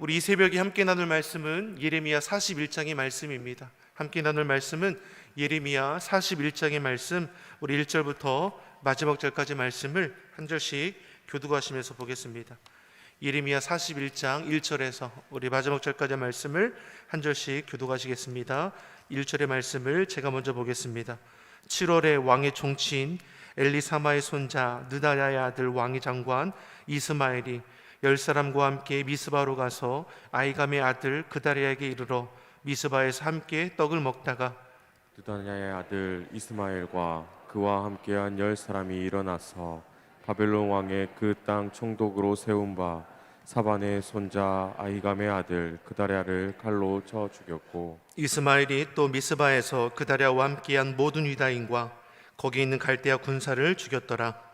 우리 이 새벽에 함께 나눌 말씀은 예레미야 41장의 말씀입니다. 함께 나눌 말씀은 예레미야 41장의 말씀, 우리 1절부터 마지막 절까지 말씀을 한 절씩 교독하시면서 보겠습니다. 예레미야 41장 1절에서 우리 마지막 절까지 말씀을 한 절씩 교독하시겠습니다. 1절의 말씀을 제가 먼저 보겠습니다. 7월에 왕의 종치인 엘리사마의 손자 느다야의 아들 왕의 장관 이스마엘이 10사람과 함께 미스바로 가서 아이감의 아들 그다리아에게 이르러 미스바에서 함께 떡을 먹다가 느다냐의 아들 이스마엘과 그와 함께한 10사람이 일어나서 바벨론 왕의 그 땅 총독으로 세운 바 사반의 손자 아히감의 아들 그다랴를 칼로 쳐 죽였고, 이스마엘이 또 미스바에서 그다리아와 함께한 모든 유다인과 거기 있는 갈대아 군사를 죽였더라.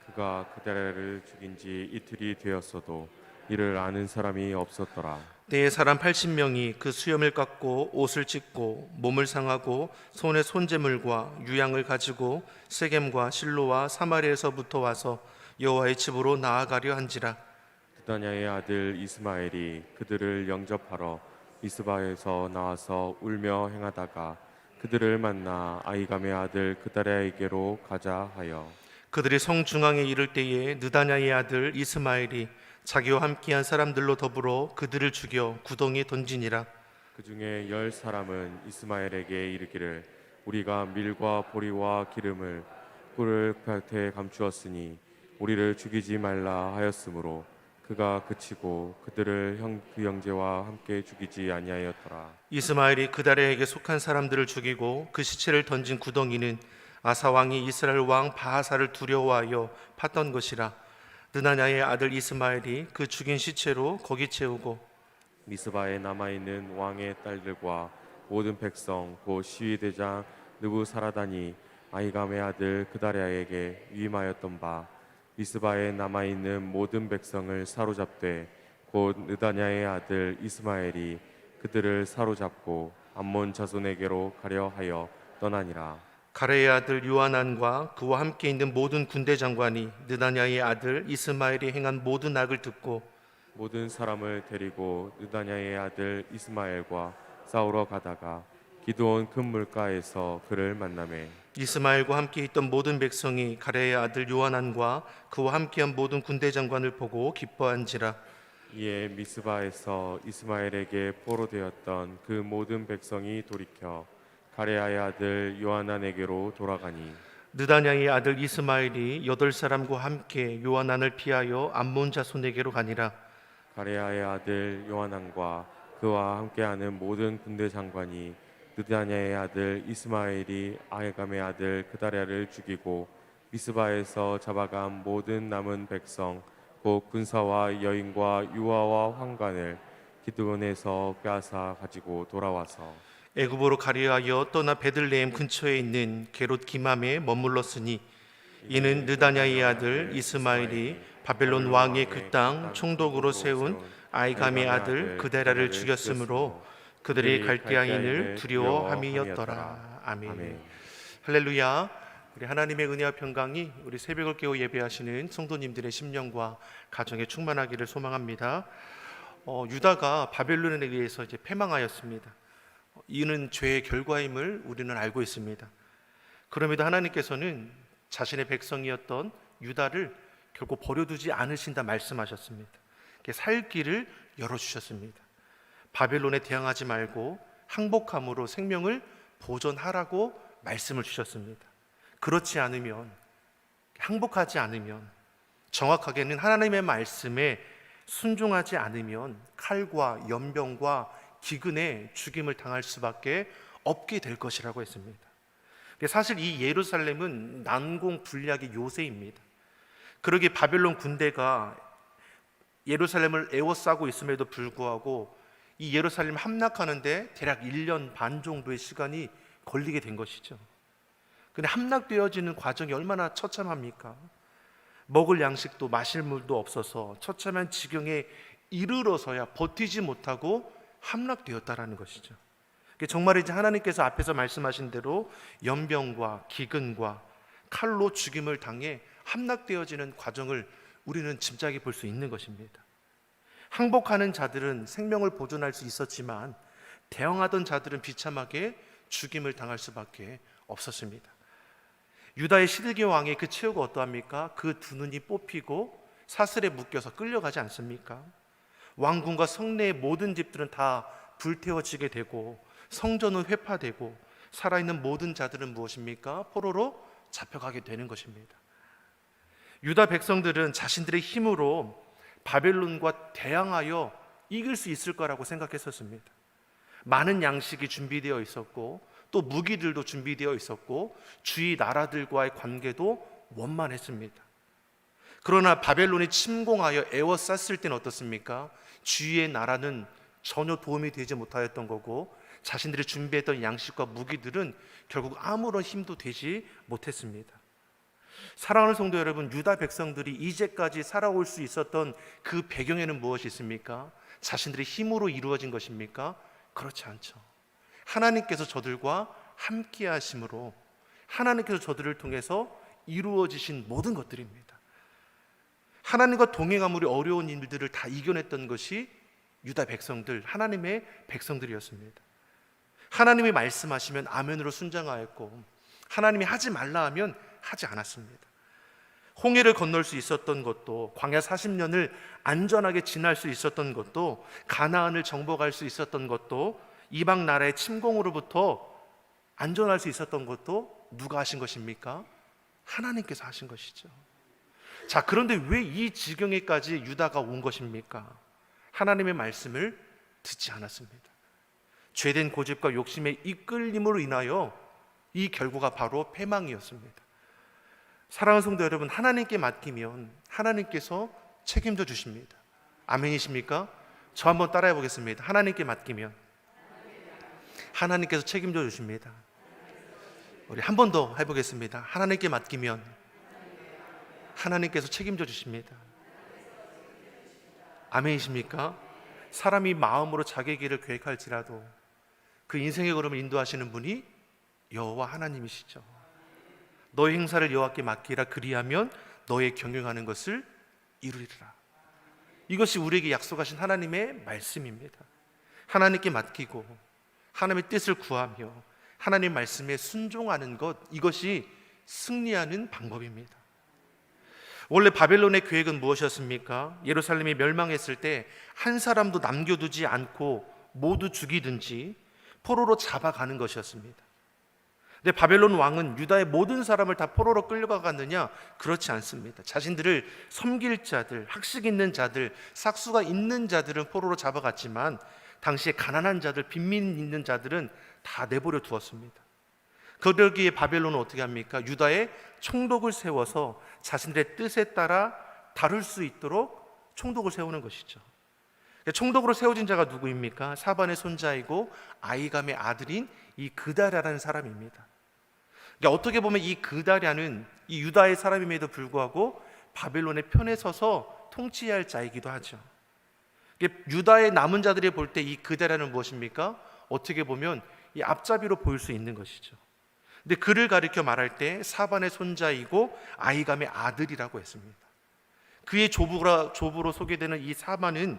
그가 그다랴를 죽인 지 이틀이 되었어도 이를 아는 사람이 없었더라. 때에 사람 80명이 그 수염을 깎고 옷을 찢고 몸을 상하고 손에 손재물과 유향을 가지고 세겜과 실로와 사마리아에서부터 와서 여호와의 집으로 나아가려 한지라. 느다냐의 아들 이스마엘이 그들을 영접하러 미스바에서 나와서 울며 행하다가 그들을 만나 아히감의 아들 그다랴에게로 가자 하여, 그들이 성 중앙에 이를 때에 느다냐의 아들 이스마엘이 자기와 함께한 사람들로 더불어 그들을 죽여 구덩이에 던지니라. 그 중에 10사람은 이스마엘에게 이르기를 우리가 밀과 보리와 기름을 꿀을 밭에 감추었으니 우리를 죽이지 말라 하였으므로 그가 그치고 그들을 그 형제와 함께 죽이지 아니하였더라. 이스마엘이 그다리아에게 속한 사람들을 죽이고 그 시체를 던진 구덩이는 아사 왕이 이스라엘 왕 바하사를 두려워하여 팠던 것이라. 느다냐의 아들 이스마엘이 그 죽인 시체로 거기 채우고 미스바에 남아있는 왕의 딸들과 모든 백성 곧 시위대장 느부사라단이 아히감의 아들 그다랴에게 위임하였던 바 미스바에 남아있는 모든 백성을 사로잡되 곧 느다냐의 아들 이스마엘이 그들을 사로잡고 암몬 자손에게로 가려 하여 떠나니라. 가레의 아들 요하난과 그와 함께 있는 모든 군대 장관이 느다냐의 아들 이스마엘이 행한 모든 악을 듣고 모든 사람을 데리고 느다냐의 아들 이스마엘과 싸우러 가다가 기드온 큰 물가에서 그를 만나매 이스마엘과 함께 있던 모든 백성이 가레의 아들 요하난과 그와 함께한 모든 군대 장관을 보고 기뻐한지라. 이에 미스바에서 이스마엘에게 포로되었던 그 모든 백성이 돌이켜 가레아의 아들 요하난에게로 돌아가니, 느다냐의 아들 이스마엘이 8사람과 함께 요하난을 피하여 암몬 자손에게로 가니라. 가레아의 아들 요하난과 그와 함께하는 모든 군대 장관이 느다냐의 아들 이스마엘이 아히감의 아들 그다랴를 죽이고 미스바에서 잡아간 모든 남은 백성 곧 군사와 여인과 유아와 환관을 기드온에서 빼앗아 가지고 돌아와서 애굽으로 가려하여 떠나 베들레헴 근처에 있는 게롯 기맘에 머물렀으니 이는 느다냐의 아들 이스마엘이 바벨론 왕의 그 땅 총독으로 세운 아히감의 아들 그다랴를 죽였으므로 그들이 갈대아인을 두려워함이었더라. 아멘. 할렐루야. 우리 하나님의 은혜와 평강이 우리 새벽을 깨워 예배하시는 성도님들의 심령과 가정에 충만하기를 소망합니다. 유다가 바벨론에 의해서 이제 패망하였습니다. 이는 죄의 결과임을 우리는 알고 있습니다. 그럼에도 하나님께서는 자신의 백성이었던 유다를 결코 버려두지 않으신다 말씀하셨습니다. 살 길을 열어주셨습니다. 바벨론에 대항하지 말고 항복함으로 생명을 보존하라고 말씀을 주셨습니다. 그렇지 않으면, 항복하지 않으면, 정확하게는 하나님의 말씀에 순종하지 않으면 칼과 연병과 기근에 죽임을 당할 수밖에 없게 될 것이라고 했습니다. 사실 이 예루살렘은 난공불락의 요새입니다. 그러기에 바벨론 군대가 예루살렘을 에워싸고 있음에도 불구하고 이 예루살렘 함락하는데 대략 1년 반 정도의 시간이 걸리게 된 것이죠. 근데 함락되어지는 과정이 얼마나 처참합니까? 먹을 양식도 마실 물도 없어서 처참한 지경에 이르러서야 버티지 못하고 함락되었다라는 것이죠. 정말 이제 하나님께서 앞에서 말씀하신 대로 연병과 기근과 칼로 죽임을 당해 함락되어지는 과정을 우리는 짐작해 볼 수 있는 것입니다. 항복하는 자들은 생명을 보존할 수 있었지만 대항하던 자들은 비참하게 죽임을 당할 수밖에 없었습니다. 유다의 시드기 왕의 그 최후가 어떠합니까? 그 두 눈이 뽑히고 사슬에 묶여서 끌려가지 않습니까? 왕궁과 성내의 모든 집들은 다 불태워지게 되고 성전은 회파되고 살아있는 모든 자들은 무엇입니까? 포로로 잡혀가게 되는 것입니다. 유다 백성들은 자신들의 힘으로 바벨론과 대항하여 이길 수 있을 거라고 생각했었습니다. 많은 양식이 준비되어 있었고 또 무기들도 준비되어 있었고 주위 나라들과의 관계도 원만했습니다. 그러나 바벨론이 침공하여 에워쌌을 때는 어떻습니까? 주위의 나라는 전혀 도움이 되지 못하였던 거고 자신들이 준비했던 양식과 무기들은 결국 아무런 힘도 되지 못했습니다. 사랑하는 성도 여러분, 유다 백성들이 이제까지 살아올 수 있었던 그 배경에는 무엇이 있습니까? 자신들의 힘으로 이루어진 것입니까? 그렇지 않죠. 하나님께서 저들과 함께 하심으로 하나님께서 저들을 통해서 이루어지신 모든 것들입니다. 하나님과 동행함으로 어려운 일들을 다 이겨냈던 것이 유다 백성들, 하나님의 백성들이었습니다. 하나님이 말씀하시면 아멘으로 순종하였고 하나님이 하지 말라 하면 하지 않았습니다. 홍해를 건널 수 있었던 것도, 광야 40년을 안전하게 지날 수 있었던 것도, 가나안을 정복할 수 있었던 것도, 이방 나라의 침공으로부터 안전할 수 있었던 것도 누가 하신 것입니까? 하나님께서 하신 것이죠. 자, 그런데 왜 이 지경에까지 유다가 온 것입니까? 하나님의 말씀을 듣지 않았습니다. 죄된 고집과 욕심의 이끌림으로 인하여 이 결과가 바로 패망이었습니다. 사랑하는 성도 여러분, 하나님께 맡기면 하나님께서 책임져 주십니다. 아멘이십니까? 저 한번 따라해 보겠습니다. 하나님께 맡기면 하나님께서 책임져 주십니다. 우리 한 번 더 해보겠습니다. 하나님께 맡기면 하나님께서 책임져 주십니다. 아멘이십니까? 사람이 마음으로 자기 길을 계획할지라도 그 인생의 걸음을 인도하시는 분이 여호와 하나님이시죠. 너의 행사를 여호와께 맡기라, 그리하면 너의 경영하는 것을 이루리라. 이것이 우리에게 약속하신 하나님의 말씀입니다. 하나님께 맡기고 하나님의 뜻을 구하며 하나님의 말씀에 순종하는 것, 이것이 승리하는 방법입니다. 원래 바벨론의 계획은 무엇이었습니까? 예루살렘이 멸망했을 때 한 사람도 남겨두지 않고 모두 죽이든지 포로로 잡아가는 것이었습니다. 근데 바벨론 왕은 유다의 모든 사람을 다 포로로 끌려가갔느냐? 그렇지 않습니다. 자신들을 섬길 자들, 학식 있는 자들, 삭수가 있는 자들은 포로로 잡아갔지만 당시에 가난한 자들, 빈민 있는 자들은 다 내버려 두었습니다. 그러기에 바벨론은 어떻게 합니까? 유다에 총독을 세워서 자신들의 뜻에 따라 다룰 수 있도록 총독을 세우는 것이죠. 총독으로 세워진 자가 누구입니까? 사반의 손자이고 아이감의 아들인 이 그다랴라는 사람입니다. 어떻게 보면 이 그다랴는 이 유다의 사람임에도 불구하고 바벨론의 편에 서서 통치해야 할 자이기도 하죠. 유다의 남은 자들이 볼 때 이 그다랴는 무엇입니까? 어떻게 보면 이 앞잡이로 보일 수 있는 것이죠. 근데 그를 가리켜 말할 때 사반의 손자이고 아이감의 아들이라고 했습니다. 그의 조부로 소개되는 이 사반은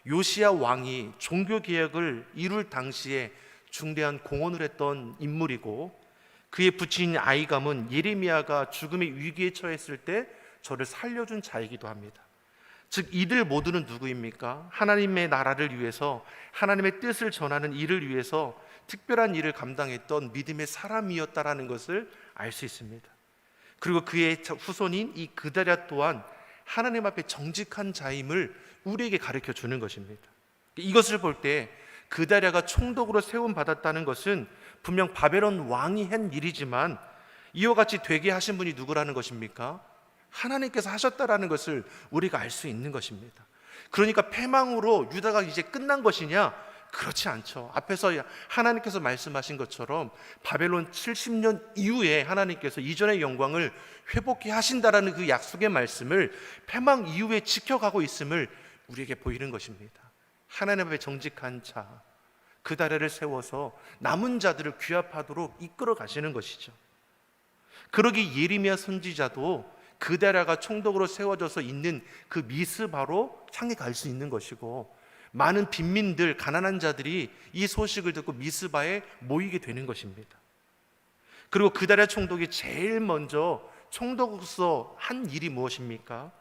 요시야 왕이 종교 개혁을 이룰 당시에 중대한 공헌을 했던 인물이고, 그의 부친인 아이감은 예레미야가 죽음의 위기에 처했을 때 저를 살려준 자이기도 합니다. 즉 이들 모두는 누구입니까? 하나님의 나라를 위해서, 하나님의 뜻을 전하는 일을 위해서 특별한 일을 감당했던 믿음의 사람이었다라는 것을 알 수 있습니다. 그리고 그의 후손인 이 그다랴 또한 하나님 앞에 정직한 자임을 우리에게 가르쳐 주는 것입니다. 이것을 볼 때 그다랴가 총독으로 세움 받았다는 것은 분명 바벨론 왕이 한 일이지만 이와 같이 되게 하신 분이 누구라는 것입니까? 하나님께서 하셨다라는 것을 우리가 알 수 있는 것입니다. 그러니까 패망으로 유다가 이제 끝난 것이냐? 그렇지 않죠. 앞에서 하나님께서 말씀하신 것처럼 바벨론 70년 이후에 하나님께서 이전의 영광을 회복해 하신다라는 그 약속의 말씀을 패망 이후에 지켜가고 있음을 우리에게 보이는 것입니다. 하나님 앞에 정직한 자 그다랴를 세워서 남은 자들을 귀합하도록 이끌어 가시는 것이죠. 그러기 예레미야 선지자도 그데라가 총독으로 세워져서 있는 그 미스바로 향해 갈 수 있는 것이고, 많은 빈민들, 가난한 자들이 이 소식을 듣고 미스바에 모이게 되는 것입니다. 그리고 그데라 총독이 제일 먼저 총독으로서 한 일이 무엇입니까?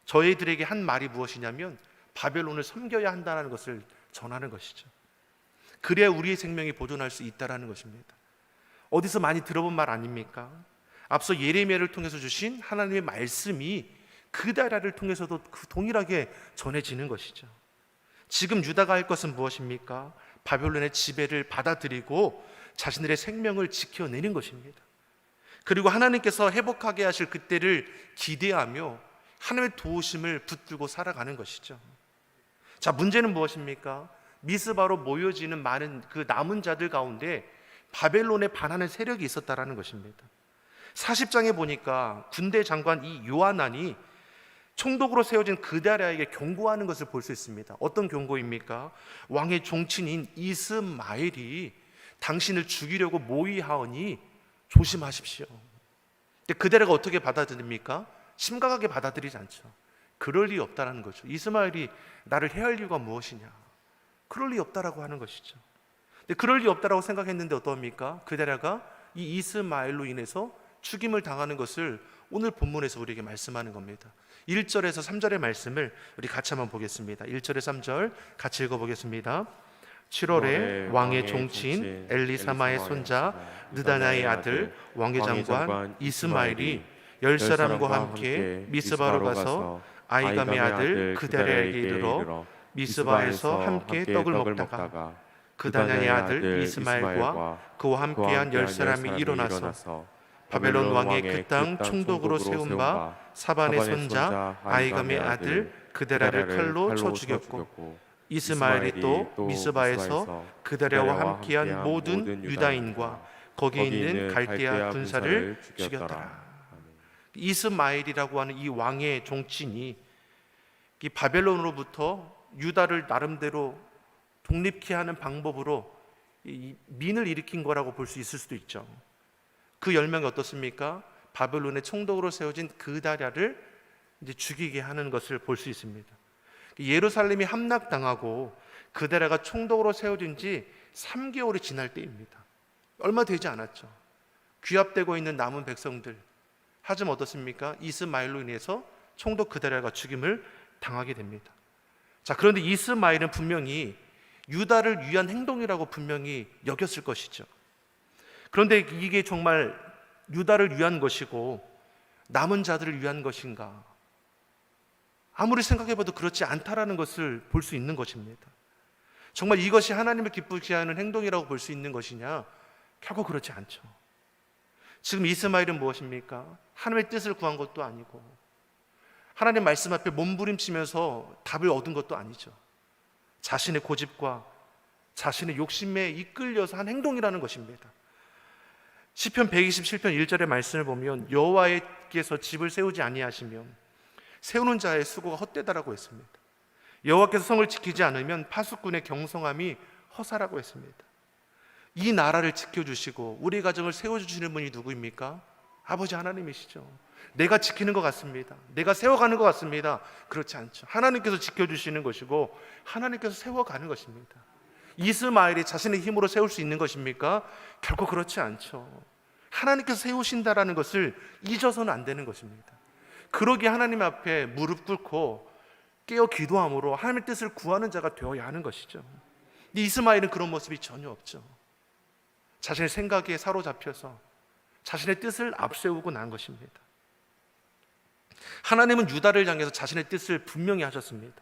저희들에게 한 말이 무엇이냐면 바벨론을 섬겨야 한다는 것을 전하는 것이죠. 그래야 우리의 생명이 보존할 수 있다는 것입니다. 어디서 많이 들어본 말 아닙니까? 앞서 예레미야를 통해서 주신 하나님의 말씀이 그데라를 통해서도 동일하게 전해지는 것이죠. 지금 유다가 할 것은 무엇입니까? 바벨론의 지배를 받아들이고 자신들의 생명을 지켜내는 것입니다. 그리고 하나님께서 회복하게 하실 그때를 기대하며 하나님의 도우심을 붙들고 살아가는 것이죠. 자, 문제는 무엇입니까? 미스바로 모여지는 많은 그 남은 자들 가운데 바벨론에 반하는 세력이 있었다라는 것입니다. 40장에 보니까 군대 장관 이 요하난이 총독으로 세워진 그데라에게 경고하는 것을 볼 수 있습니다. 어떤 경고입니까? 왕의 종친인 이스마엘이 당신을 죽이려고 모의하오니 조심하십시오. 근데 그데라가 어떻게 받아들입니까? 심각하게 받아들이지 않죠. 그럴 리 없다라는 거죠. 이스마엘이 나를 해할 이유가 무엇이냐? 그럴 리 없다라고 하는 것이죠. 근데 그럴 리 없다라고 생각했는데 어떠합니까? 그데라가 이 이스마엘로 인해서 죽임을 당하는 것을 오늘 본문에서 우리에게 말씀하는 겁니다. 1절에서 3절의 말씀을 우리 같이 한번 보겠습니다. 1절에서 3절 같이 읽어보겠습니다. 7월에 왕의 종친 엘리사마의 손자 느다냐의 아들 왕의 장관 이스마엘이 10사람과 함께 미스바로 가서 아이감의 아들 그데라에게 이르러 미스바에서 함께 떡을 먹다가 그다냐의 아들 이스마엘과 그와 함께한 10사람이 일어나서 바벨론 왕의 그 땅 총독으로 세운 바 사반의 손자 아이감의 아들 그데라를 칼로 쳐 죽였고, 이스마엘이 또 미스바에서 그데라와 함께한 모든 유다인과 거기에 있는 갈대아 군사를 죽였더라. 이스마엘이라고 하는 이 왕의 종친이 이 바벨론으로부터 유다를 나름대로 독립케 하는 방법으로 이 민을 일으킨 거라고 볼 수 있을 수도 있죠. 그 열명이 어떻습니까? 바벨론의 총독으로 세워진 그다랴를 이제 죽이게 하는 것을 볼 수 있습니다. 예루살렘이 함락당하고 그데라가 총독으로 세워진 지 3개월이 지날 때입니다. 얼마 되지 않았죠. 귀합되고 있는 남은 백성들. 하지만 어떻습니까? 이스마엘로 인해서 총독 그데라가 죽임을 당하게 됩니다. 자, 그런데 이스마엘은 분명히 유다를 위한 행동이라고 분명히 여겼을 것이죠. 그런데 이게 정말 유다를 위한 것이고 남은 자들을 위한 것인가? 아무리 생각해봐도 그렇지 않다라는 것을 볼 수 있는 것입니다. 정말 이것이 하나님을 기쁘게 하는 행동이라고 볼 수 있는 것이냐? 결코 그렇지 않죠. 지금 이스마엘은 무엇입니까? 하나님의 뜻을 구한 것도 아니고 하나님 말씀 앞에 몸부림치면서 답을 얻은 것도 아니죠. 자신의 고집과 자신의 욕심에 이끌려서 한 행동이라는 것입니다. 시편 127편 1절의 말씀을 보면 여호와께서 집을 세우지 아니하시면 세우는 자의 수고가 헛되다라고 했습니다. 여호와께서 성을 지키지 않으면 파수꾼의 경성함이 허사라고 했습니다. 이 나라를 지켜주시고 우리 가정을 세워주시는 분이 누구입니까? 아버지 하나님이시죠. 내가 지키는 것 같습니다. 내가 세워가는 것 같습니다. 그렇지 않죠. 하나님께서 지켜주시는 것이고 하나님께서 세워가는 것입니다. 이스마엘이 자신의 힘으로 세울 수 있는 것입니까? 결코 그렇지 않죠. 하나님께서 세우신다라는 것을 잊어서는 안 되는 것입니다. 그러기에 하나님 앞에 무릎 꿇고 깨어 기도함으로 하나님의 뜻을 구하는 자가 되어야 하는 것이죠. 근데 이스마엘은 그런 모습이 전혀 없죠. 자신의 생각에 사로잡혀서 자신의 뜻을 앞세우고 난 것입니다. 하나님은 유다를 향해서 자신의 뜻을 분명히 하셨습니다.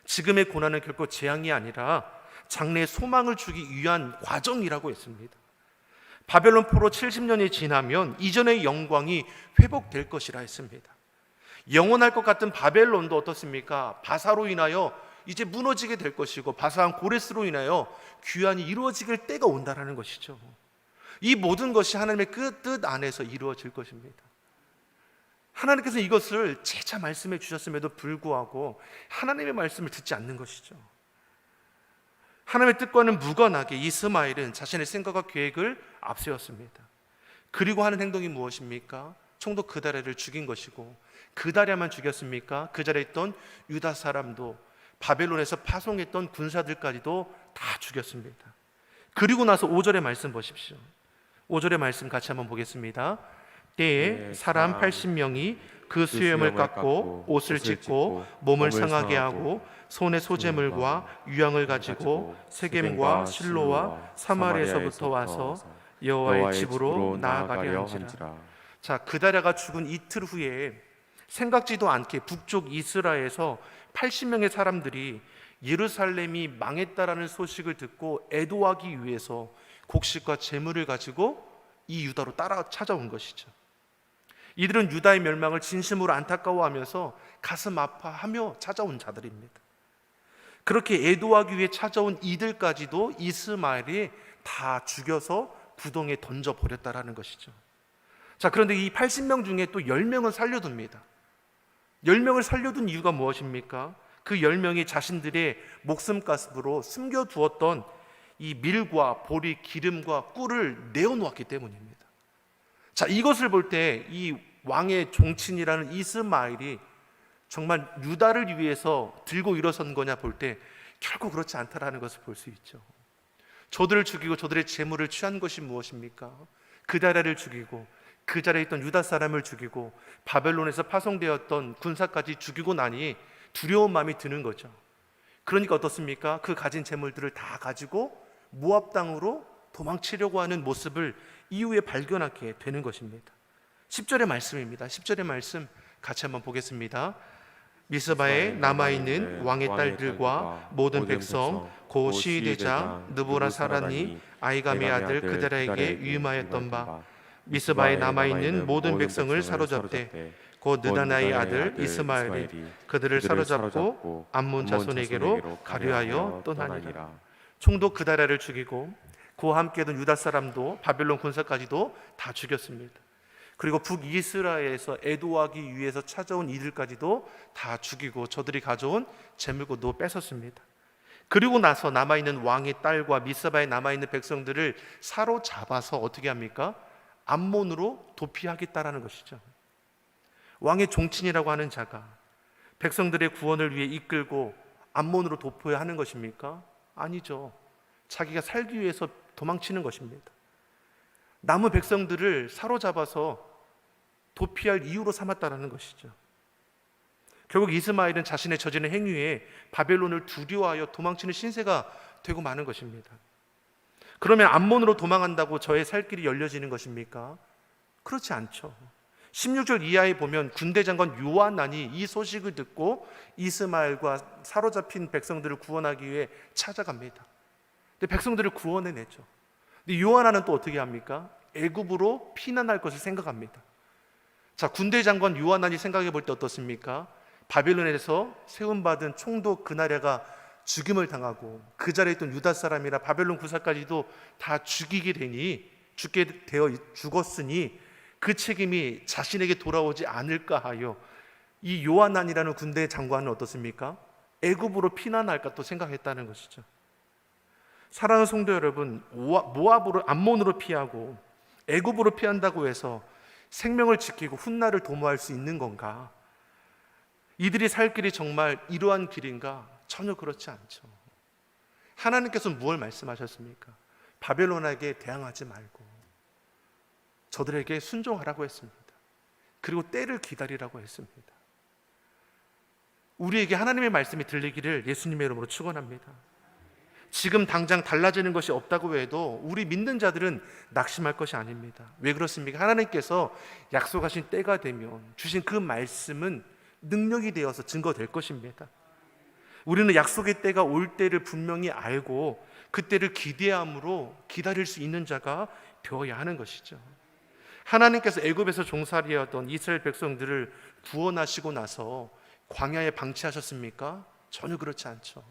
지금의 고난은 결코 재앙이 아니라 장래의 소망을 주기 위한 과정이라고 했습니다. 바벨론 포로 70년이 지나면 이전의 영광이 회복될 것이라 했습니다. 영원할 것 같은 바벨론도 어떻습니까? 바사로 인하여 이제 무너지게 될 것이고 바사한 고레스로 인하여 귀환이 이루어질 때가 온다라는 것이죠. 이 모든 것이 하나님의 그 뜻 안에서 이루어질 것입니다. 하나님께서 이것을 재차 말씀해 주셨음에도 불구하고 하나님의 말씀을 듣지 않는 것이죠. 하나님의 뜻과는 무관하게 이스마엘은 자신의 생각과 계획을 앞세웠습니다. 그리고 하는 행동이 무엇입니까? 총독 그다랴를 죽인 것이고, 그다랴만 죽였습니까? 그 자리에 있던 유다 사람도, 바벨론에서 파송했던 군사들까지도 다 죽였습니다. 그리고 나서 5절의 말씀 보십시오. 5절의 말씀 같이 한번 보겠습니다. 때에 사람 80명이 그 수염을 깎고 옷을 찢고 몸을 상하게 하고 손에 소재물과 유향을 가지고 세겜과 실로와 사마리아에서부터 와서 여호와의 집으로 나아가려 한지라. 자, 그다랴가 죽은 이틀 후에 생각지도 않게 북쪽 이스라엘에서 80명의 사람들이 예루살렘이 망했다라는 소식을 듣고 애도하기 위해서 곡식과 재물을 가지고 이 유다로 따라 찾아온 것이죠. 이들은 유다의 멸망을 진심으로 안타까워하면서 가슴 아파하며 찾아온 자들입니다. 그렇게 애도하기 위해 찾아온 이들까지도 이스마엘이 다 죽여서 구덩이에 던져버렸다라는 것이죠. 자, 그런데 이 80명 중에 또 10명은 살려둡니다. 10명을 살려둔 이유가 무엇입니까? 그 10명이 자신들의 목숨가슴으로 숨겨두었던 이 밀과 보리, 기름과 꿀을 내어놓았기 때문입니다. 자, 이것을 볼 때 이 왕의 종친이라는 이스마엘이 정말 유다를 위해서 들고 일어선 거냐 볼 때 결코 그렇지 않다라는 것을 볼 수 있죠. 저들을 죽이고 저들의 재물을 취한 것이 무엇입니까? 그다랴를 죽이고 그 자리에 있던 유다 사람을 죽이고 바벨론에서 파송되었던 군사까지 죽이고 나니 두려운 마음이 드는 거죠. 그러니까 어떻습니까? 그 가진 재물들을 다 가지고 모압 땅으로 도망치려고 하는 모습을 이후에 발견하게 되는 것입니다. 10절의 말씀입니다. 10절의 말씀 같이 한번 보겠습니다. 미스바에 남아있는 왕의 딸들과 모든 백성 고 시위대장 느보라사라니 아이감의 아들 그다랴에게 위임하였던 바 미스바에 남아있는 모든 백성을 사로잡되 곧 느다나의 아들 이스마엘이 그들을 사로잡고 암몬 자손에게로 가류하여 떠나니라. 총독 그다랴를 죽이고 그와 함께던 유다 사람도 바벨론 군사까지도 다 죽였습니다. 그리고 북이스라엘에서 애도하기 위해서 찾아온 이들까지도 다 죽이고 저들이 가져온 재물고도 뺏었습니다. 그리고 나서 남아있는 왕의 딸과 미스바에 남아있는 백성들을 사로잡아서 어떻게 합니까? 암몬으로 도피하겠다라는 것이죠. 왕의 종친이라고 하는 자가 백성들의 구원을 위해 이끌고 암몬으로 도피해야 하는 것입니까? 아니죠. 자기가 살기 위해서 도망치는 것입니다. 남은 백성들을 사로잡아서 도피할 이유로 삼았다라는 것이죠. 결국 이스마엘은 자신의 저지른 행위에 바벨론을 두려워하여 도망치는 신세가 되고 마는 것입니다. 그러면 암몬으로 도망한다고 저의 살 길이 열려지는 것입니까? 그렇지 않죠. 16절 이하에 보면 군대 장관 요하난이 이 소식을 듣고 이스마엘과 사로잡힌 백성들을 구원하기 위해 찾아갑니다. 근데 백성들을 구원해내죠. 근데 요하난은 또 어떻게 합니까? 애굽으로 피난할 것을 생각합니다. 자, 군대 장관 요하난이 생각해 볼 때 어떻습니까? 바벨론에서 세움받은 총독 그나랴가 죽임을 당하고 그 자리에 있던 유다 사람이라 바벨론 구사까지도 다 죽이게 되니 죽게 되어 죽었으니 그 책임이 자신에게 돌아오지 않을까 하여 이 요하난이라는 군대 장관은 어떻습니까? 애굽으로 피난할까 또 생각했다는 것이죠. 사랑하는 성도 여러분, 모압으로 암몬으로 피하고 애굽으로 피한다고 해서 생명을 지키고 훗날을 도모할 수 있는 건가? 이들이 살 길이 정말 이러한 길인가? 전혀 그렇지 않죠. 하나님께서 무엇을 말씀하셨습니까? 바벨론에게 대항하지 말고 저들에게 순종하라고 했습니다. 그리고 때를 기다리라고 했습니다. 우리에게 하나님의 말씀이 들리기를 예수님의 이름으로 축원합니다. 지금 당장 달라지는 것이 없다고 해도 우리 믿는 자들은 낙심할 것이 아닙니다. 왜 그렇습니까? 하나님께서 약속하신 때가 되면 주신 그 말씀은 능력이 되어서 증거될 것입니다. 우리는 약속의 때가 올 때를 분명히 알고 그 때를 기대함으로 기다릴 수 있는 자가 되어야 하는 것이죠. 하나님께서 애굽에서 종살이하던 이스라엘 백성들을 구원하시고 나서 광야에 방치하셨습니까? 전혀 그렇지 않죠.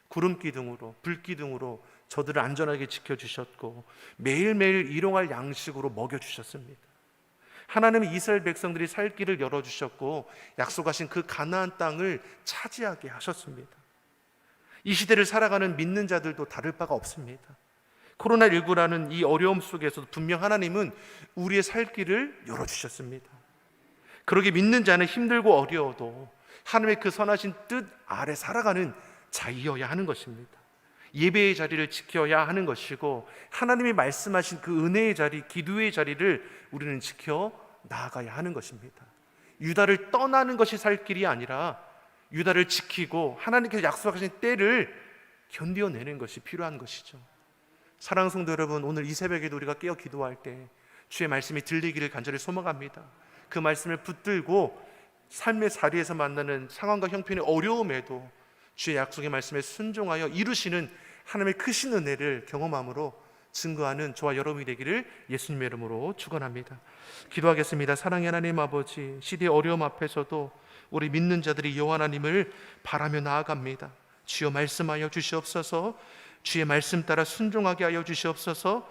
구름 기둥으로 불 기둥으로 저들을 안전하게 지켜주셨고 매일매일 일용할 양식으로 먹여주셨습니다. 하나님은 이스라엘 백성들이 살 길을 열어주셨고 약속하신 그 가나안 땅을 차지하게 하셨습니다. 이 시대를 살아가는 믿는 자들도 다를 바가 없습니다. 코로나19라는 이 어려움 속에서도 분명 하나님은 우리의 살 길을 열어주셨습니다. 그러게 믿는 자는 힘들고 어려워도 하나님의 그 선하신 뜻 아래 살아가는 자이어야 하는 것입니다. 예배의 자리를 지켜야 하는 것이고 하나님이 말씀하신 그 은혜의 자리, 기도의 자리를 우리는 지켜 나아가야 하는 것입니다. 유다를 떠나는 것이 살 길이 아니라 유다를 지키고 하나님께서 약속하신 때를 견뎌내는 것이 필요한 것이죠. 사랑하는 성도 여러분, 오늘 이 새벽에도 우리가 깨어 기도할 때 주의 말씀이 들리기를 간절히 소망합니다. 그 말씀을 붙들고 삶의 자리에서 만나는 상황과 형편의 어려움에도 주의 약속의 말씀에 순종하여 이루시는 하나님의 크신 은혜를 경험함으로 증거하는 저와 여러분이 되기를 예수님의 이름으로 축원합니다. 기도하겠습니다. 사랑의 하나님 아버지, 시대의 어려움 앞에서도 우리 믿는 자들이 여호와 하나님을 바라며 나아갑니다. 주여 말씀하여 주시옵소서. 주의 말씀 따라 순종하게 하여 주시옵소서.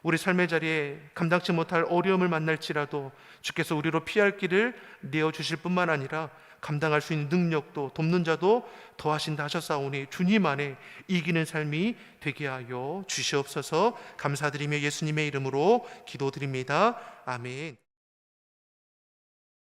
우리 삶의 자리에 감당치 못할 어려움을 만날지라도 주께서 우리로 피할 길을 내어주실 뿐만 아니라 감당할 수 있는 능력도 돕는 자도 더하신다 하셨사오니 주님 안에 이기는 삶이 되게 하여 주시옵소서. 감사드리며 예수님의 이름으로 기도드립니다. 아멘.